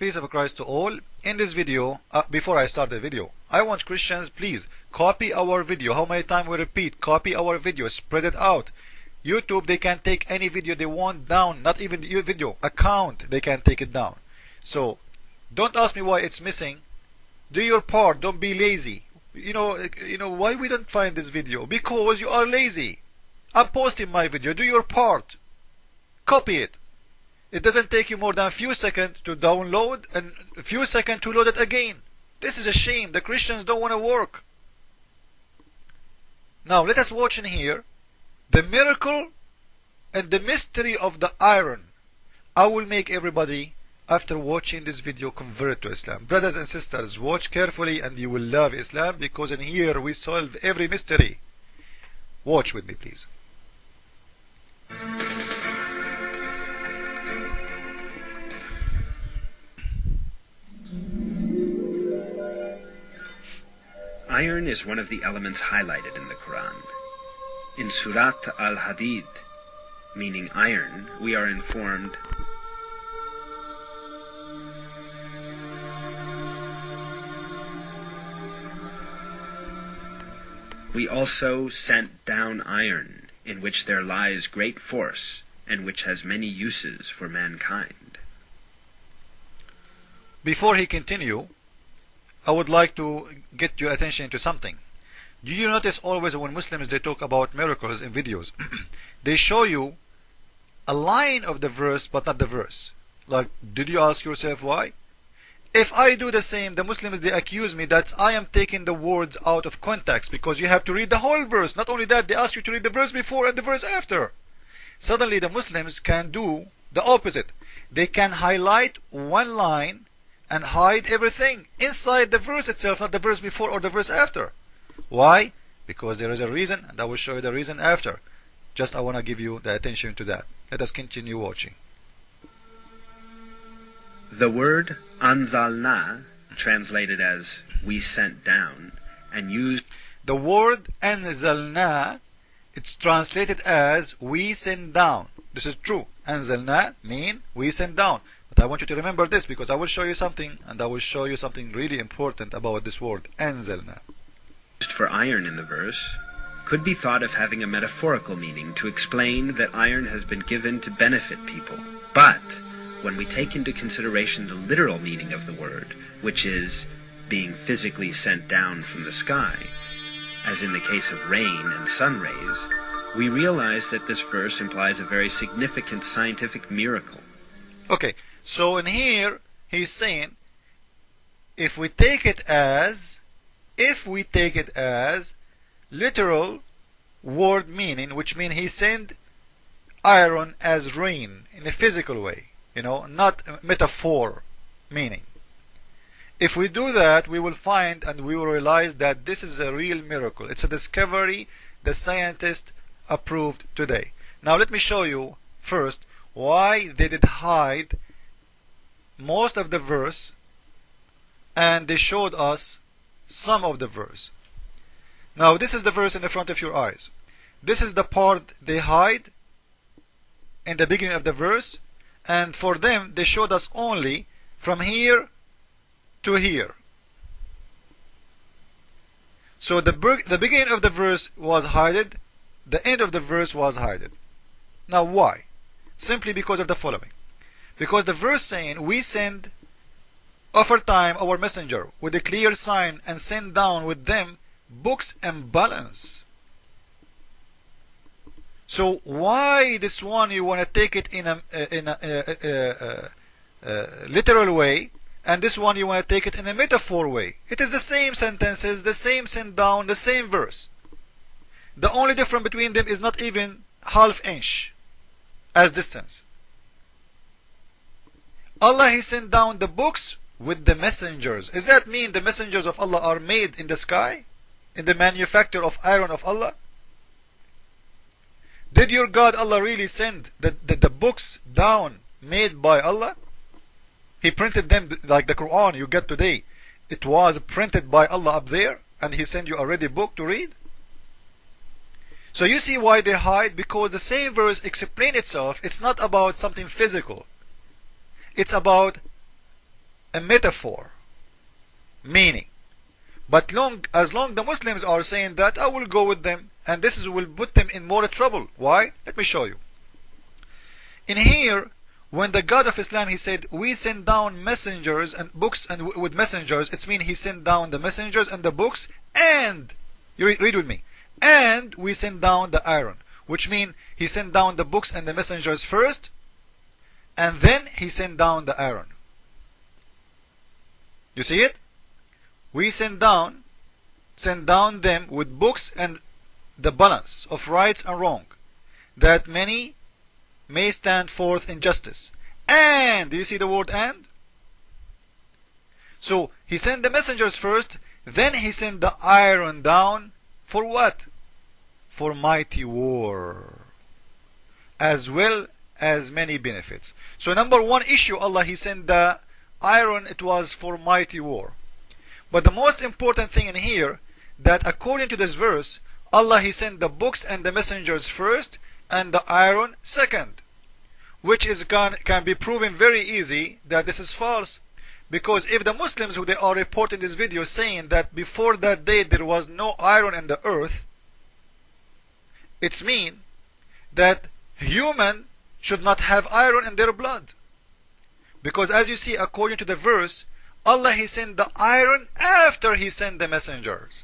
peace of Christ to all. In this video, before I start the video, I want Christians, please copy our video. How many times we repeat, copy our video, spread it out. YouTube, they can take any video they want down, not even your video account, they can take it down. So don't ask me why it's missing. Do your part, don't be lazy. You know why we don't find this video? Because you are lazy. I'm posting my video, do your part. Copy it. It doesn't take you more than a few seconds to download and a few seconds to load it again. This is a shame. The Christians don't want to work. Now let us watch in here the miracle and the mystery of the iron. I will make everybody, after watching this video, convert to Islam. Brothers and sisters, watch carefully and you will love Islam, because in here we solve every mystery. Watch with me, please. Iron is one of the elements highlighted in the Quran. In Surat al-Hadid, meaning iron, we are informed, "We also sent down iron, in which there lies great force, and which has many uses for mankind." Before he continue, I would like to get your attention to something. Do you notice always when Muslims they talk about miracles in videos, they show you a line of the verse but not the verse? Like, did you ask yourself why? If I do the same, the Muslims they accuse me that I am taking the words out of context, because you have to read the whole verse. Not only that, they ask you to read the verse before and the verse after. Suddenly the Muslims can do the opposite. They can highlight one line and hide everything inside the verse itself, not the verse before or the verse after. Why? Because there is a reason, and I will show you the reason after. Just I want to give you the attention to that. Let us continue watching. The word anzalna, translated as "we sent down," and used... The word anzalna, it's translated as "we sent down." This is true. Anzalna mean we sent down. But I want you to remember this, because I will show you something, and I will show you something really important about this word, anzalna. Used for iron in the verse, could be thought of having a metaphorical meaning to explain that iron has been given to benefit people. But when we take into consideration the literal meaning of the word, which is being physically sent down from the sky, as in the case of rain and sun rays, we realize that this verse implies a very significant scientific miracle. Okay, so in here he's saying, if we take it as literal word meaning, which means he sent iron as rain in a physical way, not metaphor meaning. If we do that, we will find and we will realize that this is a real miracle. It's a discovery the scientists approved today. Now let me show you first why they did hide most of the verse and they showed us some of the verse. Now this is the verse in the front of your eyes. This is the part they hide in the beginning of the verse, and for them they showed us only from here to here. So the beginning of the verse was hidden, the end of the verse was hidden. Now why? Simply because of the following. Because the verse saying, "We send aforetime our messenger with a clear sign and send down with them books and balance." So why this one you want to take it in a literal way, and this one you want to take it in a metaphor way? It is the same sentences, the same send down, the same verse. The only difference between them is not even half inch as distance. Allah he sent down the books with the messengers. Does that mean the messengers of Allah are made in the sky, in the manufacture of iron of Allah? Did your God Allah really send the books down made by Allah? He printed them like the Quran you get today. It was printed by Allah up there, and he sent you already book to read. So you see why they hide, because the same verse explains itself. It's not about something physical. It's about a metaphor meaning. But as long the Muslims are saying that, I will go with them, and this will put them in more trouble. Why? Let me show you. In here, when the God of Islam, he said, we send down messengers and books, and with messengers, it means he sent down the messengers and the books, and, you read with me, and we send down the iron, which means he sent down the books and the messengers first, and then he sent down the iron. You see it? We send down them with books and the balance of rights and wrong, that many may stand forth in justice. And, do you see the word and? So, he sent the messengers first, then he sent the iron down, for what? For mighty war, as well as many benefits. So number one issue, Allah, he sent the iron, it was for mighty war. But the most important thing in here, that according to this verse, Allah, he sent the books and the messengers first, and the iron second, which is can be proven very easy that this is false. Because if the Muslims who they are reporting this video saying that before that day there was no iron in the earth, it's mean that human should not have iron in their blood. Because as you see, according to the verse, Allah, he sent the iron after he sent the messengers.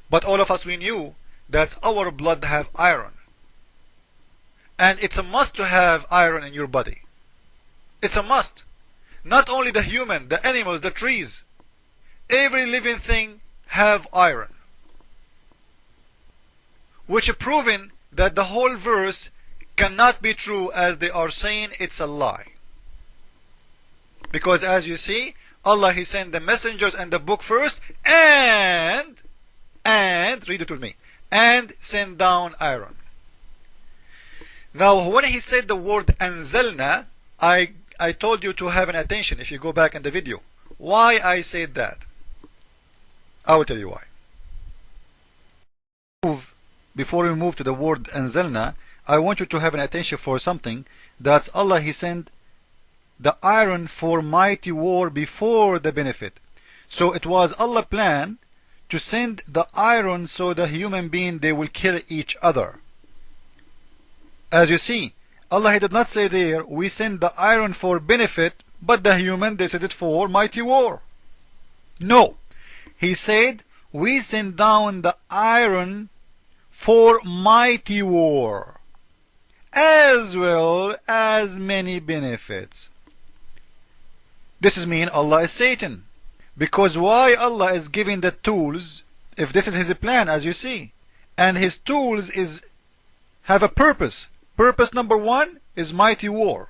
But all of us, we knew that our blood have iron, and it's a must to have iron in your body. It's a must. Not only the human, the animals, the trees, every living thing have iron, which proving that the whole verse cannot be true, as they are saying it's a lie. Because as you see, Allah, he sent the messengers and the book first, and read it with me, and send down iron. Now when he said the word anzalna, I told you to have an attention if you go back in the video. Why I said that? I will tell you why. Before we move to the word anzalna, I want you to have an attention for something. That's Allah, he sent the iron for mighty war before the benefit. So it was Allah's plan to send the iron so the human being, they will kill each other. As you see, Allah, he did not say there, we send the iron for benefit, but the human, they said it for mighty war. No. He said, we send down the iron for mighty war, as well as many benefits. This is mean Allah is Satan. Because why Allah is giving the tools, if this is his plan, as you see, and his tools have a purpose. Purpose number one is mighty war.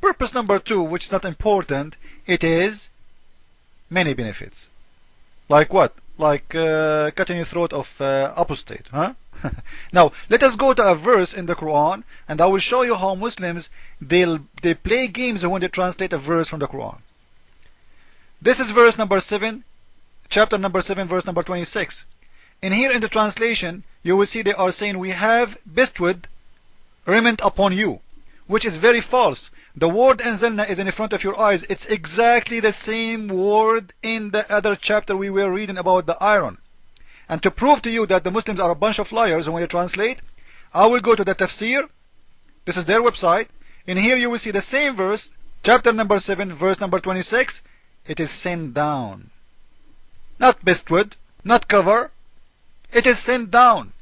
Purpose number two, which is not important, it is many benefits. Like what? Like cutting the throat of apostate, huh? Now let us go to a verse in the Quran, and I will show you how Muslims they play games when they translate a verse from the Quran. This is verse number 7, chapter number 7, verse number 26. In here in the translation, you will see they are saying, we have bestowed raiment upon you, which is very false. The word anzalna is in front of your eyes. It's exactly the same word in the other chapter we were reading about the iron. And to prove to you that the Muslims are a bunch of liars when they translate, I will go to the tafsir. This is their website. In here you will see the same verse, chapter number 7, verse number 26. It is sent down. Not bestowed, not cover. It is sent down.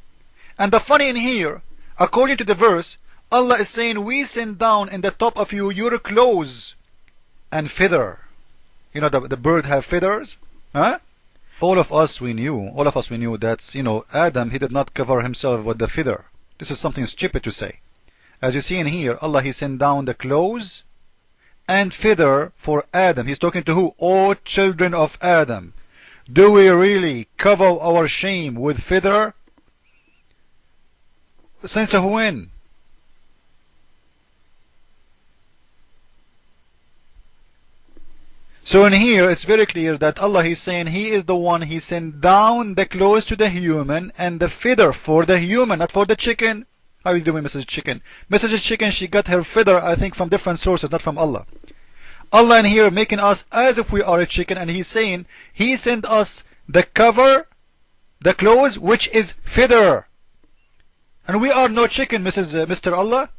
And the funny in here, according to the verse, Allah is saying, we send down in the top of you your clothes and feather. You know, the bird have feathers, huh? All of us we knew that, Adam, he did not cover himself with the feather. This is something stupid to say. As you see in here, Allah, he sent down the clothes and feather for Adam. He's talking to who? O children of Adam. Do we really cover our shame with feather? Since when? So in here it's very clear that Allah, he's saying he is the one, he sent down the clothes to the human and the feather for the human, not for the chicken. How are you doing, Mrs. Chicken? Mrs. Chicken, she got her feather, I think, from different sources, not from Allah. Allah in here making us as if we are a chicken, and He's saying He sent us the cover, the clothes, which is feather. And we are no chicken, Mr. Allah.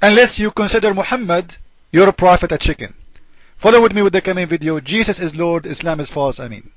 Unless you consider Muhammad, your prophet, a chicken. Follow with me with the coming video. Jesus is Lord, Islam is false. Ameen.